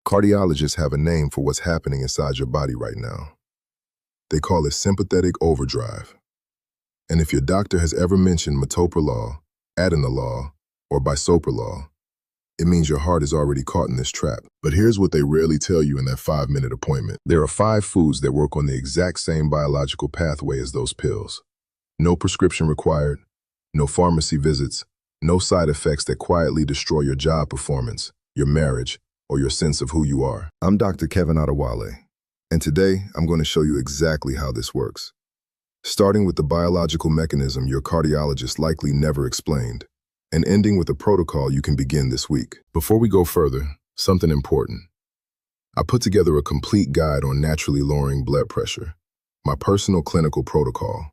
Cardiologists have a name for what's happening inside your body right now. They call it sympathetic overdrive. And if your doctor has ever mentioned Metoprolol, Atenolol, or Bisoprolol, it means your heart is already caught in this trap. But here's what they rarely tell you in that 5-minute appointment. There are 5 foods that work on the exact same biological pathway as those pills. No prescription required, no pharmacy visits, no side effects that quietly destroy your job performance, your marriage, or your sense of who you are. I'm Dr. Kevin Adewale, and today I'm going to show you exactly how this works. Starting with the biological mechanism your cardiologist likely never explained, and ending with a protocol you can begin this week. Before we go further, something important. I put together a complete guide on naturally lowering blood pressure, my personal clinical protocol.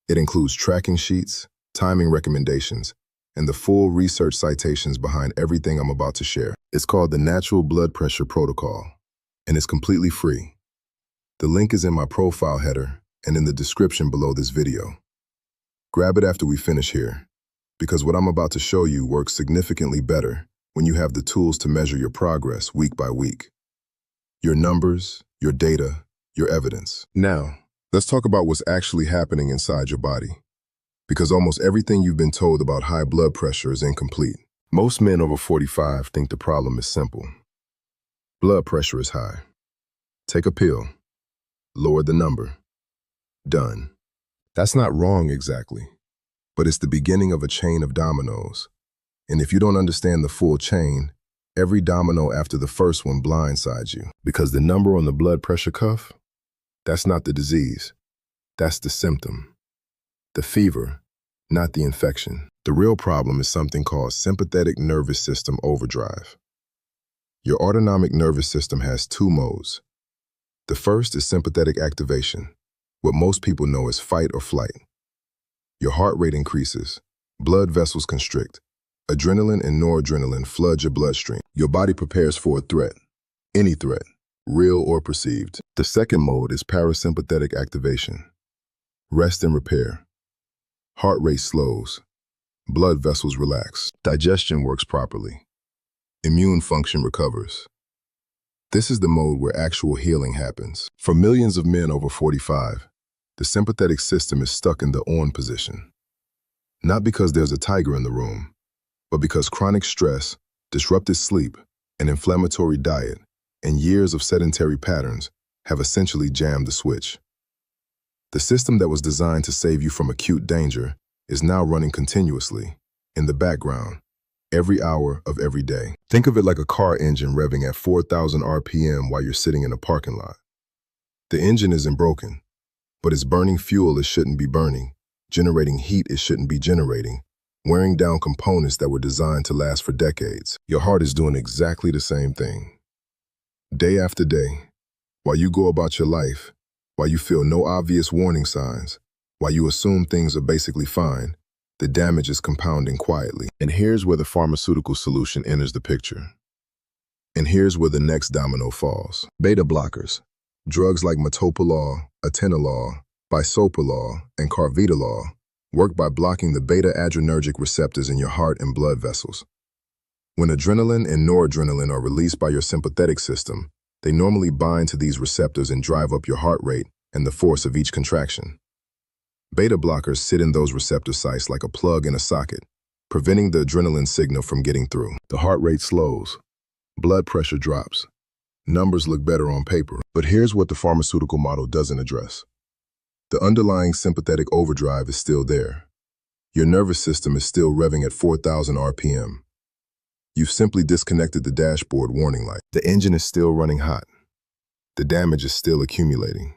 It includes tracking sheets, timing recommendations, and the full research citations behind everything I'm about to share. It's called the Natural Blood Pressure Protocol, and it's completely free. The link is in my profile header and in the description below this video. Grab it after we finish here, because what I'm about to show you works significantly better when you have the tools to measure your progress week by week. Your numbers, your data, your evidence. Now, let's talk about what's actually happening inside your body, because almost everything you've been told about high blood pressure is incomplete. Most men over 45 think the problem is simple. Blood pressure is high. Take a pill. Lower the number. Done. That's not wrong exactly, but it's the beginning of a chain of dominoes. And if you don't understand the full chain, every domino after the first one blindsides you. Because the number on the blood pressure cuff, that's not the disease. That's the symptom. The fever, not the infection. The real problem is something called sympathetic nervous system overdrive. Your autonomic nervous system has 2 modes. The first is sympathetic activation, what most people know as fight or flight. Your heart rate increases, blood vessels constrict, adrenaline and noradrenaline flood your bloodstream. Your body prepares for a threat, any threat, real or perceived. The second mode is parasympathetic activation, rest and repair. Heart rate slows, blood vessels relax, digestion works properly, immune function recovers. This is the mode where actual healing happens. For millions of men over 45, the sympathetic system is stuck in the on position. Not because there's a tiger in the room, but because chronic stress, disrupted sleep, an inflammatory diet, and years of sedentary patterns have essentially jammed the switch. The system that was designed to save you from acute danger is now running continuously, in the background, every hour of every day. Think of it like a car engine revving at 4,000 RPM while you're sitting in a parking lot. The engine isn't broken, but it's burning fuel it shouldn't be burning, generating heat it shouldn't be generating, wearing down components that were designed to last for decades. Your heart is doing exactly the same thing. Day after day, while you go about your life, while you feel no obvious warning signs, while you assume things are basically fine, the damage is compounding quietly. And here's where the pharmaceutical solution enters the picture. And here's where the next domino falls. Beta blockers. Drugs like Metoprolol, Atenolol, Bisoprolol, and Carvedilol work by blocking the beta-adrenergic receptors in your heart and blood vessels. When adrenaline and noradrenaline are released by your sympathetic system, they normally bind to these receptors and drive up your heart rate and the force of each contraction. Beta blockers sit in those receptor sites like a plug in a socket, preventing the adrenaline signal from getting through. The heart rate slows, blood pressure drops, numbers look better on paper. But here's what the pharmaceutical model doesn't address. The underlying sympathetic overdrive is still there. Your nervous system is still revving at 4,000 RPM. You've simply disconnected the dashboard warning light. The engine is still running hot. The damage is still accumulating.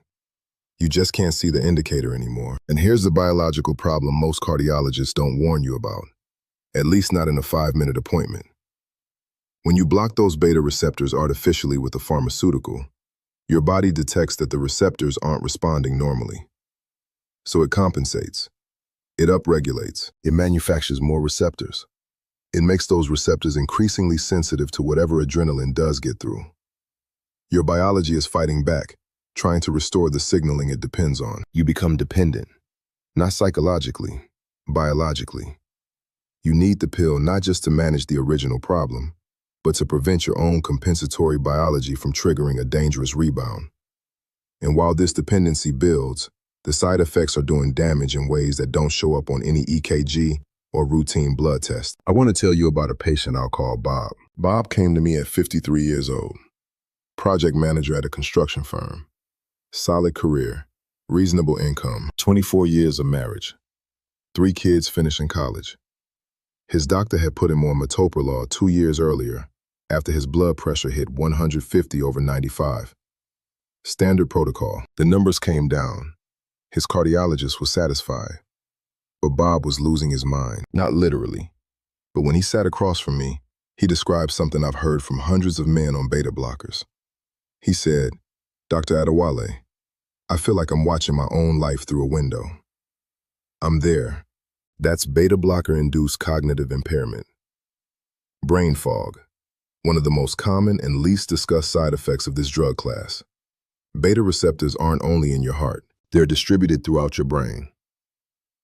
You just can't see the indicator anymore. And here's the biological problem most cardiologists don't warn you about, at least not in a 5-minute appointment. When you block those beta receptors artificially with a pharmaceutical, your body detects that the receptors aren't responding normally. So it compensates. It upregulates. It manufactures more receptors. It makes those receptors increasingly sensitive to whatever adrenaline does get through. Your biology is fighting back, trying to restore the signaling it depends on. You become dependent, not psychologically, biologically. You need the pill not just to manage the original problem, but to prevent your own compensatory biology from triggering a dangerous rebound. And while this dependency builds, the side effects are doing damage in ways that don't show up on any EKG or routine blood test. I want to tell you about a patient I'll call Bob. Bob came to me at 53 years old, project manager at a construction firm, solid career, reasonable income, 24 years of marriage, 3 kids finishing college. His doctor had put him on Metoprolol 2 years earlier after his blood pressure hit 150/95. Standard protocol. The numbers came down. His cardiologist was satisfied. But Bob was losing his mind, not literally. But when he sat across from me, he described something I've heard from hundreds of men on beta blockers. He said, "Dr. Adewale, I feel like I'm watching my own life through a window. I'm there." That's beta blocker-induced cognitive impairment. Brain fog, one of the most common and least discussed side effects of this drug class. Beta receptors aren't only in your heart, they're distributed throughout your brain.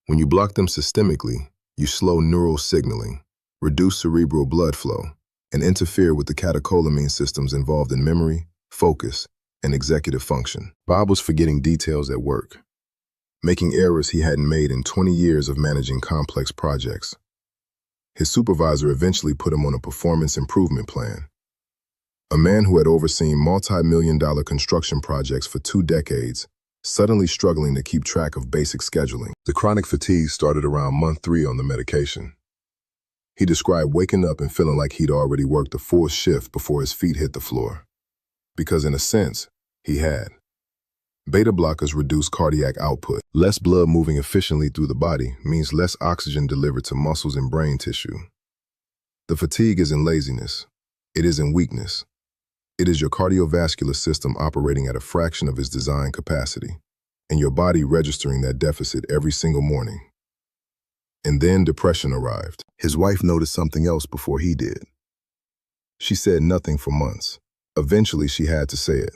When you block them systemically, you slow neural signaling, reduce cerebral blood flow, and interfere with the catecholamine systems involved in memory, focus, and executive function. Bob was forgetting details at work, making errors he hadn't made in 20 years of managing complex projects. His supervisor eventually put him on a performance improvement plan. A man who had overseen multi-million-dollar construction projects for 2 decades, suddenly struggling to keep track of basic scheduling. The chronic fatigue started around month 3 on the medication. He described waking up and feeling like he'd already worked a full shift before his feet hit the floor. Because in a sense, he had. Beta blockers reduce cardiac output. Less blood moving efficiently through the body means less oxygen delivered to muscles and brain tissue. The fatigue isn't laziness. It isn't weakness. It is your cardiovascular system operating at a fraction of its design capacity, and your body registering that deficit every single morning. And then depression arrived. His wife noticed something else before he did. She said nothing for months. Eventually, she had to say it.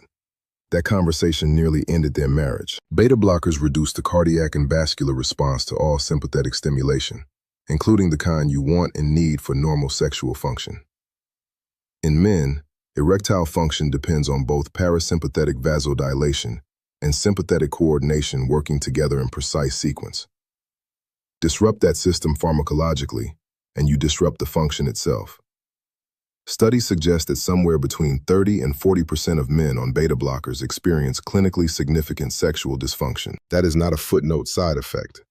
That conversation nearly ended their marriage. Beta blockers reduce the cardiac and vascular response to all sympathetic stimulation, including the kind you want and need for normal sexual function. In men, erectile function depends on both parasympathetic vasodilation and sympathetic coordination working together in precise sequence. Disrupt that system pharmacologically, and you disrupt the function itself. Studies suggest that somewhere between 30 and 40% of men on beta blockers experience clinically significant sexual dysfunction. That is not a footnote side effect.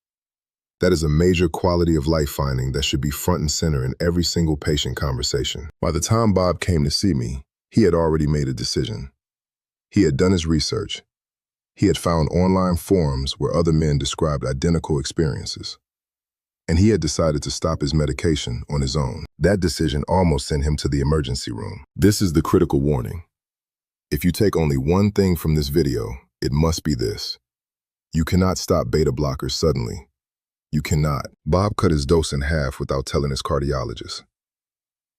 That is a major quality of life finding that should be front and center in every single patient conversation. By the time Bob came to see me, he had already made a decision. He had done his research. He had found online forums where other men described identical experiences. And he had decided to stop his medication on his own. That decision almost sent him to the emergency room. This is the critical warning. If you take only one thing from this video, it must be this. You cannot stop beta blockers suddenly. You cannot. Bob cut his dose in half without telling his cardiologist.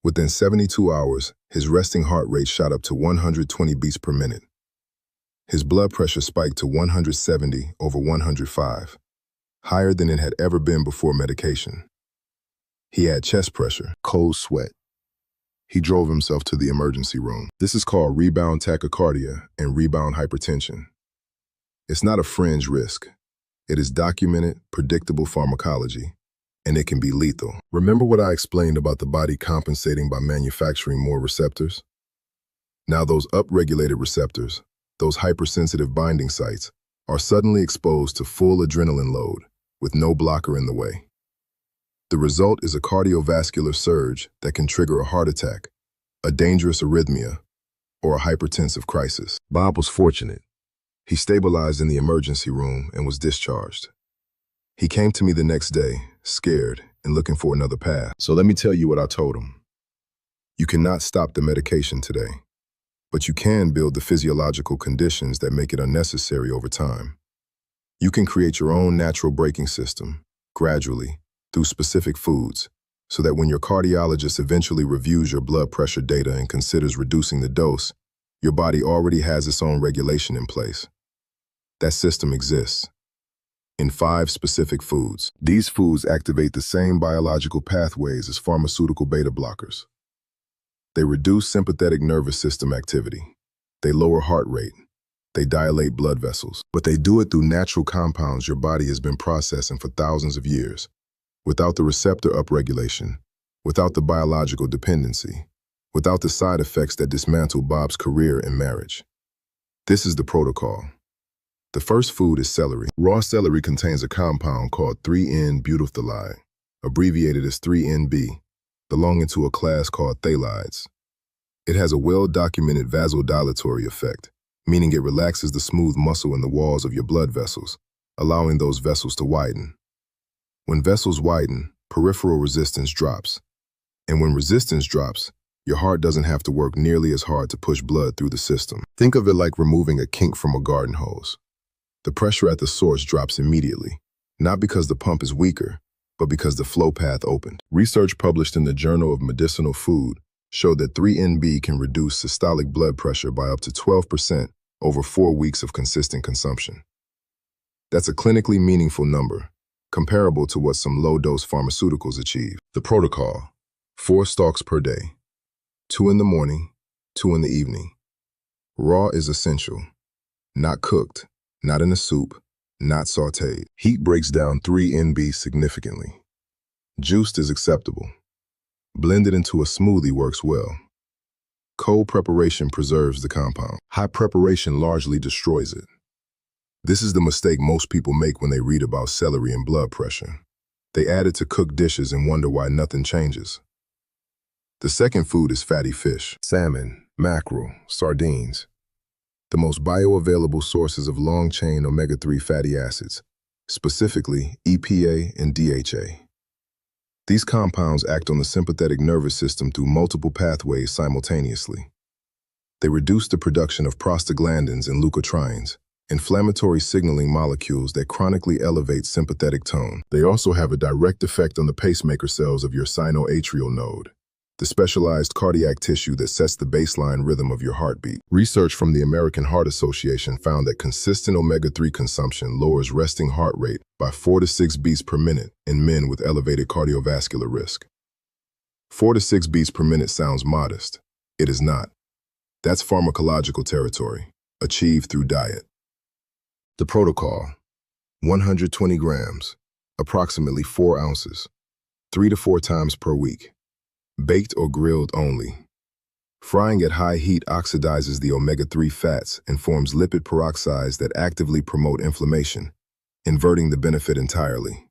Within 72 hours, his resting heart rate shot up to 120 beats per minute. His blood pressure spiked to 170/105, higher than it had ever been before medication. He had chest pressure, cold sweat. He drove himself to the emergency room. This is called rebound tachycardia and rebound hypertension. It's not a fringe risk. It is documented, predictable pharmacology, and it can be lethal. Remember what I explained about the body compensating by manufacturing more receptors? Now those upregulated receptors, those hypersensitive binding sites, are suddenly exposed to full adrenaline load with no blocker in the way. The result is a cardiovascular surge that can trigger a heart attack, a dangerous arrhythmia, or a hypertensive crisis. Bob was fortunate. He stabilized in the emergency room and was discharged. He came to me the next day, scared and looking for another path. So let me tell you what I told him. You cannot stop the medication today, but you can build the physiological conditions that make it unnecessary over time. You can create your own natural braking system, gradually, through specific foods, so that when your cardiologist eventually reviews your blood pressure data and considers reducing the dose, your body already has its own regulation in place. That system exists in 5 specific foods. These foods activate the same biological pathways as pharmaceutical beta blockers. They reduce sympathetic nervous system activity. They lower heart rate. They dilate blood vessels. But they do it through natural compounds your body has been processing for thousands of years, without the receptor upregulation, without the biological dependency, without the side effects that dismantle Bob's career and marriage. This is the protocol. The first food is celery. Raw celery contains a compound called 3N-butylphthalide, abbreviated as 3NB, belonging to a class called phthalides. It has a well-documented vasodilatory effect, meaning it relaxes the smooth muscle in the walls of your blood vessels, allowing those vessels to widen. When vessels widen, peripheral resistance drops. And when resistance drops, your heart doesn't have to work nearly as hard to push blood through the system. Think of it like removing a kink from a garden hose. The pressure at the source drops immediately, not because the pump is weaker, but because the flow path opened. Research published in the Journal of Medicinal Food showed that 3NB can reduce systolic blood pressure by up to 12% over 4 weeks of consistent consumption. That's a clinically meaningful number, comparable to what some low-dose pharmaceuticals achieve. The protocol: 4 stalks per day, 2 in the morning, 2 in the evening. Raw is essential, not cooked, not in a soup, not sautéed. Heat breaks down 3NB significantly. Juiced is acceptable. Blended into a smoothie works well. Cold preparation preserves the compound. Hot preparation largely destroys it. This is the mistake most people make when they read about celery and blood pressure. They add it to cooked dishes and wonder why nothing changes. The second food is fatty fish: salmon, mackerel, sardines. The most bioavailable sources of long-chain omega-3 fatty acids, specifically EPA and DHA. These compounds act on the sympathetic nervous system through multiple pathways simultaneously. They reduce the production of prostaglandins and leukotrienes, inflammatory signaling molecules that chronically elevate sympathetic tone. They also have a direct effect on the pacemaker cells of your sinoatrial node, the specialized cardiac tissue that sets the baseline rhythm of your heartbeat. Research from the American Heart Association found that consistent omega-3 consumption lowers resting heart rate by 4 to 6 beats per minute in men with elevated cardiovascular risk. 4 to 6 beats per minute sounds modest. It is not. That's pharmacological territory, achieved through diet. The protocol: 120 grams, approximately 4 ounces, 3 to 4 times per week. Baked or grilled only. Frying at high heat oxidizes the omega-3 fats and forms lipid peroxides that actively promote inflammation, inverting the benefit entirely.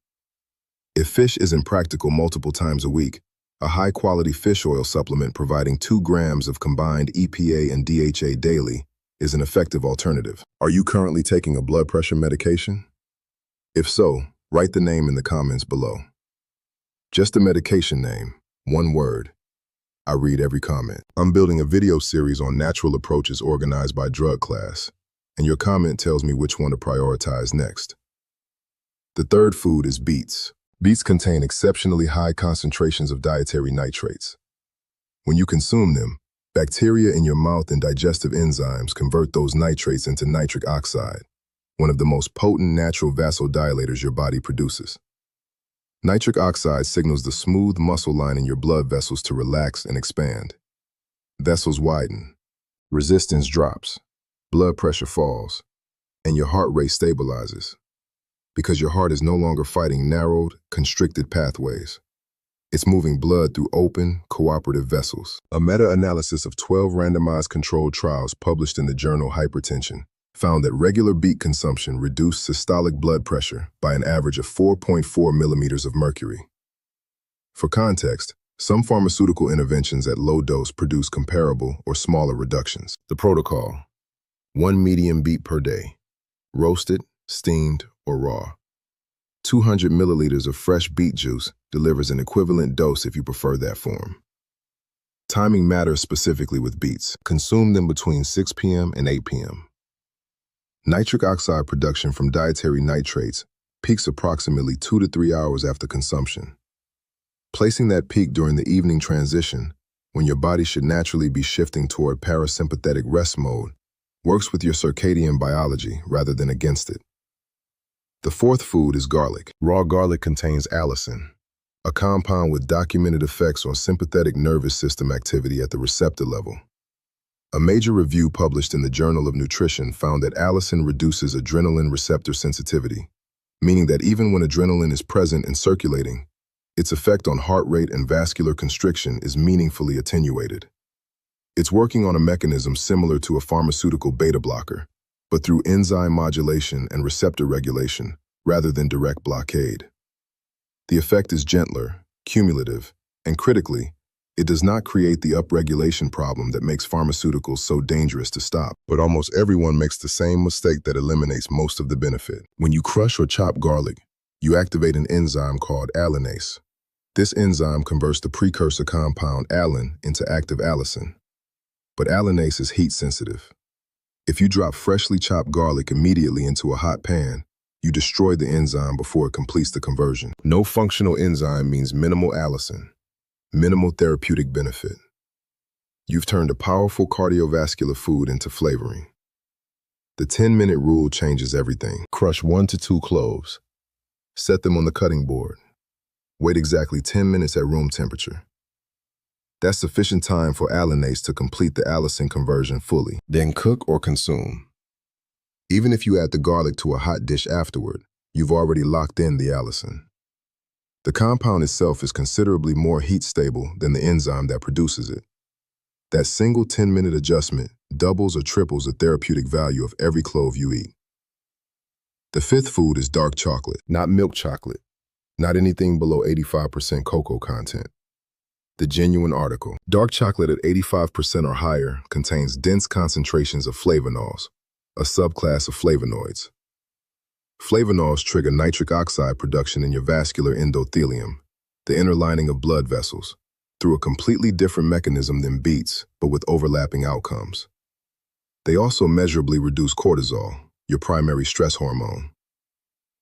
If fish isn't practical multiple times a week, a high-quality fish oil supplement providing 2 grams of combined EPA and DHA daily is an effective alternative. Are you currently taking a blood pressure medication? If so, write the name in the comments below. Just the medication name. One word. I read every comment. I'm building a video series on natural approaches organized by drug class, and your comment tells me which one to prioritize next. The third food is beets. Beets contain exceptionally high concentrations of dietary nitrates. When you consume them, bacteria in your mouth and digestive enzymes convert those nitrates into nitric oxide, one of the most potent natural vasodilators your body produces. Nitric oxide signals the smooth muscle line in your blood vessels to relax and expand. Vessels widen, resistance drops, blood pressure falls, and your heart rate stabilizes, because your heart is no longer fighting narrowed, constricted pathways. It's moving blood through open, cooperative vessels. A meta-analysis of 12 randomized controlled trials published in the journal Hypertension found that regular beet consumption reduced systolic blood pressure by an average of 4.4 millimeters of mercury. For context, some pharmaceutical interventions at low dose produce comparable or smaller reductions. The protocol: 1 medium beet per day, roasted, steamed, or raw. 200 milliliters of fresh beet juice delivers an equivalent dose if you prefer that form. Timing matters specifically with beets. Consume them between 6 p.m. and 8 p.m. Nitric oxide production from dietary nitrates peaks approximately 2 to 3 hours after consumption. Placing that peak during the evening transition, when your body should naturally be shifting toward parasympathetic rest mode, works with your circadian biology rather than against it. The fourth food is garlic. Raw garlic contains allicin, a compound with documented effects on sympathetic nervous system activity at the receptor level. A major review published in the Journal of Nutrition found that allicin reduces adrenaline receptor sensitivity, meaning that even when adrenaline is present and circulating, its effect on heart rate and vascular constriction is meaningfully attenuated. It's working on a mechanism similar to a pharmaceutical beta blocker, but through enzyme modulation and receptor regulation rather than direct blockade. The effect is gentler, cumulative, and critically, it does not create the upregulation problem that makes pharmaceuticals so dangerous to stop. But almost everyone makes the same mistake that eliminates most of the benefit. When you crush or chop garlic, you activate an enzyme called allinase. This enzyme converts the precursor compound allin into active allicin. But allinase is heat sensitive. If you drop freshly chopped garlic immediately into a hot pan, you destroy the enzyme before it completes the conversion. No functional enzyme means minimal allicin, minimal therapeutic benefit. You've turned a powerful cardiovascular food into flavoring. The 10-minute rule changes everything. Crush 1 to 2 cloves. Set them on the cutting board. Wait exactly 10 minutes at room temperature. That's sufficient time for allinase to complete the allicin conversion fully. Then cook or consume. Even if you add the garlic to a hot dish afterward, you've already locked in the allicin. The compound itself is considerably more heat stable than the enzyme that produces it. That single 10-minute adjustment doubles or triples the therapeutic value of every clove you eat. The fifth food is dark chocolate, not milk chocolate, not anything below 85% cocoa content. The genuine article. Dark chocolate at 85% or higher contains dense concentrations of flavonols, a subclass of flavonoids. Flavonols trigger nitric oxide production in your vascular endothelium, the inner lining of blood vessels, through a completely different mechanism than beets, but with overlapping outcomes. They also measurably reduce cortisol, your primary stress hormone.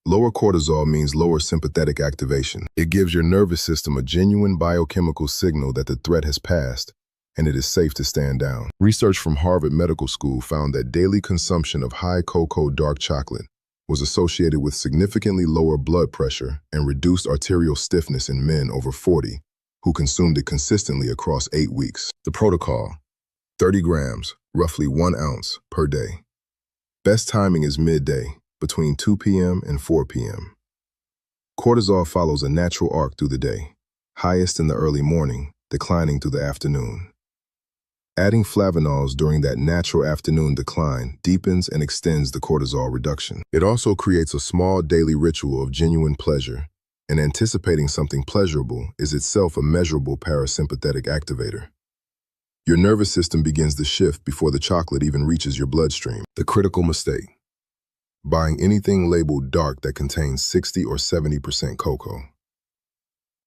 Lower cortisol means lower sympathetic activation. It gives your nervous system a genuine biochemical signal that the threat has passed and it is safe to stand down. Research from Harvard Medical School found that daily consumption of high cocoa dark chocolate was associated with significantly lower blood pressure and reduced arterial stiffness in men over 40 who consumed it consistently across 8 weeks. The protocol: 30 grams, roughly 1 ounce per day. Best timing is midday, between 2 p.m. and 4 p.m. Cortisol follows a natural arc through the day, highest in the early morning, declining through the afternoon. Adding flavonols during that natural afternoon decline deepens and extends the cortisol reduction. It also creates a small daily ritual of genuine pleasure, and anticipating something pleasurable is itself a measurable parasympathetic activator. Your nervous system begins to shift before the chocolate even reaches your bloodstream. The critical mistake: buying anything labeled dark that contains 60 or 70% cocoa.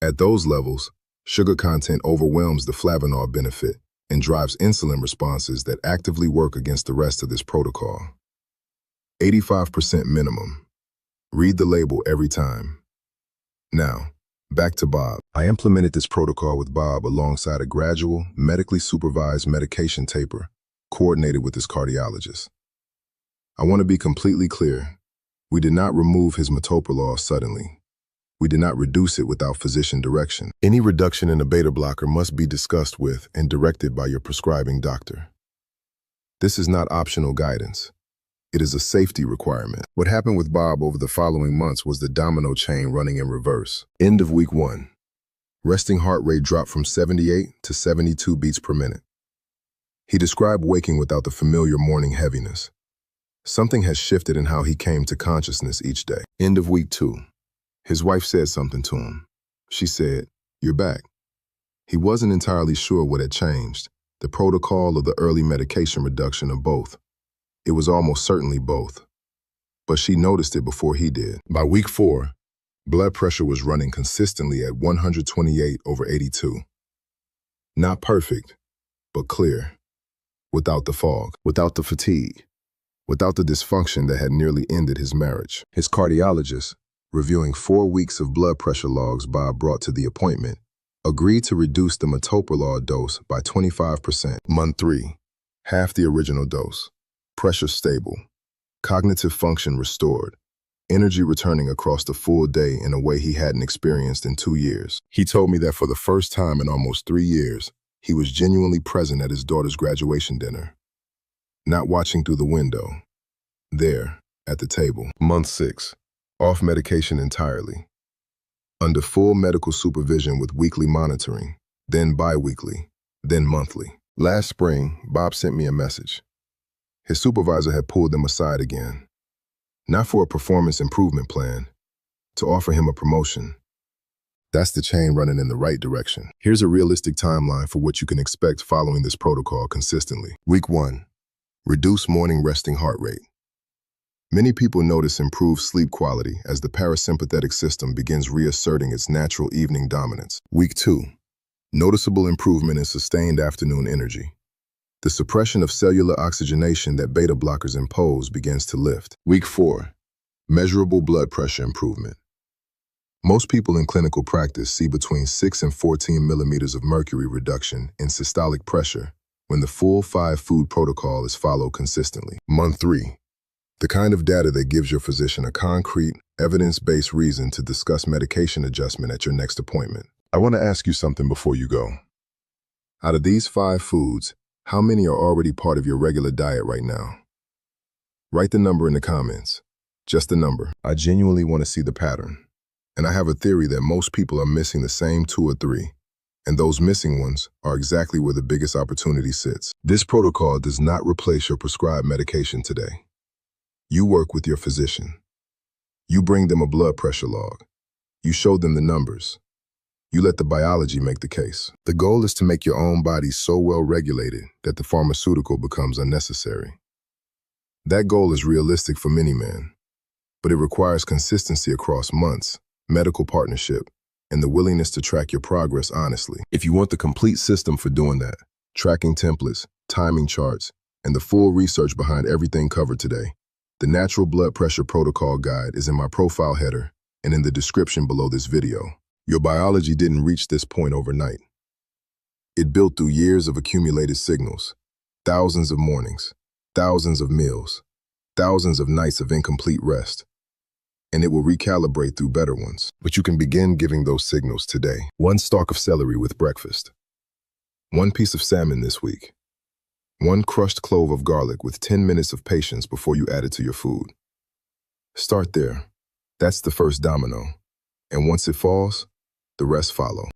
At those levels, sugar content overwhelms the flavonol benefit and drives insulin responses that actively work against the rest of this protocol. 85% minimum. Read the label every time. Now, back to Bob. I implemented this protocol with Bob alongside a gradual, medically supervised medication taper coordinated with his cardiologist. I want to be completely clear. We did not remove his metoprolol suddenly. We did not reduce it without physician direction. Any reduction in a beta blocker must be discussed with and directed by your prescribing doctor. This is not optional guidance. It is a safety requirement. What happened with Bob over the following months was the domino chain running in reverse. End of week 1. Resting heart rate dropped from 78 to 72 beats per minute. He described waking without the familiar morning heaviness. Something has shifted in how he came to consciousness each day. End of week 2. His wife said something to him. She said, "You're back." He wasn't entirely sure what had changed, the protocol or the early medication reduction or both. It was almost certainly both. But she noticed it before he did. By week 4, blood pressure was running consistently at 128/82. Not perfect, but clear. Without the fog, without the fatigue, without the dysfunction that had nearly ended his marriage. His cardiologist, reviewing 4 weeks of blood pressure logs Bob brought to the appointment, agreed to reduce the metoprolol dose by 25%. Month 3, half the original dose. Pressure stable. Cognitive function restored. energy returning across the full day in a way he hadn't experienced in 2 years. He told me that for the first time in almost 3 years, he was genuinely present at his daughter's graduation dinner, not watching through the window, there, at the table. Month 6, off medication entirely, under full medical supervision with weekly monitoring, then bi-weekly, then monthly. Last spring, Bob sent me a message. His supervisor had pulled them aside again, not for a performance improvement plan, to offer him a promotion. That's the chain running in the right direction. Here's a realistic timeline for what you can expect following this protocol consistently. Week 1, reduce morning resting heart rate. Many people notice improved sleep quality as the parasympathetic system begins reasserting its natural evening dominance. Week 2, noticeable improvement in sustained afternoon energy. The suppression of cellular oxygenation that beta blockers impose begins to lift. Week 4, measurable blood pressure improvement. Most people in clinical practice see between 6 and 14 millimeters of mercury reduction in systolic pressure when the full 5-food protocol is followed consistently. Month 3, the kind of data that gives your physician a concrete, evidence-based reason to discuss medication adjustment at your next appointment. I want to ask you something before you go. Out of these 5 foods, how many are already part of your regular diet right now? Write the number in the comments. Just the number. I genuinely want to see the pattern. And I have a theory that most people are missing the same 2 or 3, and those missing ones are exactly where the biggest opportunity sits. This protocol does not replace your prescribed medication today. You work with your physician. You bring them a blood pressure log. You show them the numbers. You let the biology make the case. The goal is to make your own body so well regulated that the pharmaceutical becomes unnecessary. That goal is realistic for many men, but it requires consistency across months, medical partnership, and the willingness to track your progress honestly. If you want the complete system for doing that, tracking templates, timing charts, and the full research behind everything covered today, the Natural Blood Pressure Protocol Guide is in my profile header and in the description below this video. Your biology didn't reach this point overnight. It built through years of accumulated signals, thousands of mornings, thousands of meals, thousands of nights of incomplete rest, and it will recalibrate through better ones. But you can begin giving those signals today. 1 stalk of celery with breakfast. 1 piece of salmon this week. 1 crushed clove of garlic with 10 minutes of patience before you add it to your food. Start there. That's the first domino. And once it falls, the rest follow.